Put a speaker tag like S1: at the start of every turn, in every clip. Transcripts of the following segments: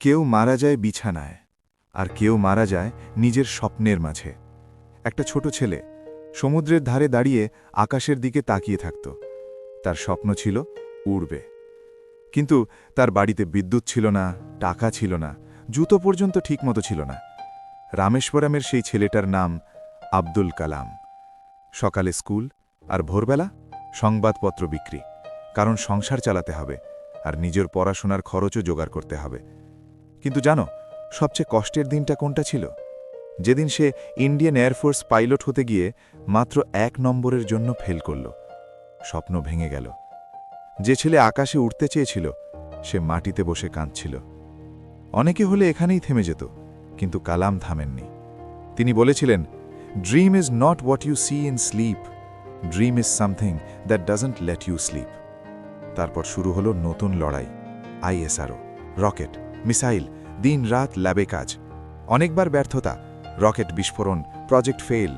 S1: কেউ মারা যায় বিছানায়, আর কেউ মারা যায় নিজের স্বপ্নের মাঝে। একটা ছোট ছেলে সমুদ্রের ধারে দাঁড়িয়ে আকাশের দিকে তাকিয়ে থাকত। তার স্বপ্ন ছিল উড়বে। কিন্তু তার বাড়িতে বিদ্যুৎ ছিল না, টাকা ছিল না, জুতো পর্যন্ত ঠিকমতো ছিল না। রামেশ্বরমের সেই ছেলেটার নাম আব্দুল কালাম। সকালে স্কুল, আর ভোরবেলা সংবাদপত্র বিক্রি, কারণ সংসার চালাতে হবে আর নিজের পড়াশোনার খরচও জোগাড় করতে হবে। কিন্তু জানো, সবচেয়ে কষ্টের দিনটা কোনটা ছিল? যেদিন সে ইন্ডিয়ান এয়ারফোর্স পাইলট হতে গিয়ে মাত্র 1 নম্বরের জন্য ফেল করল। স্বপ্ন ভেঙে গেল। যে ছেলে আকাশে উঠতে চেয়েছিল, সে মাটিতে বসে কাঁদছিল। অনেকে হলে এখানেই থেমে যেত, কিন্তু কালাম থামেননি। তিনি বলেছিলেন, dream is not what you see in sleep, dream is something that doesn't let you sleep. তারপর শুরু হলো নতুন লড়াই। আইএসআরও, রকেট, মিসাইল, দিন রাত ল্যাবে কাজ। অনেকবার ব্যর্থতা, রকেট বিস্ফোরণ, প্রজেক্ট ফেল।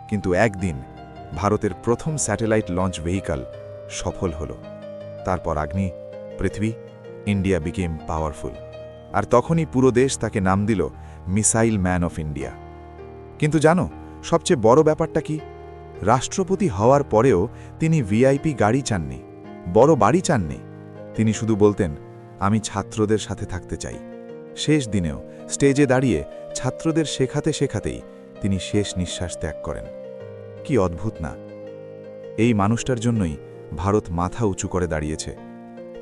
S1: কিন্তু একদিন ভারতের প্রথম স্যাটেলাইট লঞ্চ ভেহিকল সফল হল। তারপর আগ্নি, পৃথিবী, ইন্ডিয়া বিকেম পাওয়ারফুল। আর তখনই পুরো দেশ তাকে নাম দিল মিসাইল ম্যান অফ ইন্ডিয়া। কিন্তু জানো, সবচেয়ে বড় ব্যাপারটা কি? রাষ্ট্রপতি হওয়ার পরেও তিনি ভিআইপি গাড়ি চাননি, বড় বাড়ি চাননি। তিনি শুধু বলতেন, আমি ছাত্রদের সাথে থাকতে চাই। শেষ দিনেও স্টেজে দাঁড়িয়ে ছাত্রদের শেখাতে শেখাতেই তিনি শেষ নিঃশ্বাস ত্যাগ করেন। কি অদ্ভুত না? এই মানুষটার জন্যই ভারত মাথা উঁচু করে দাঁড়িয়েছে।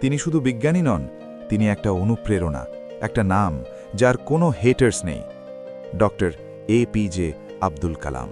S1: তিনি শুধু বিজ্ঞানী নন, তিনি একটা অনুপ্রেরণা, একটা নাম যার কোনো হেটার্স নেই। Doctor APJ Abdul Kalam.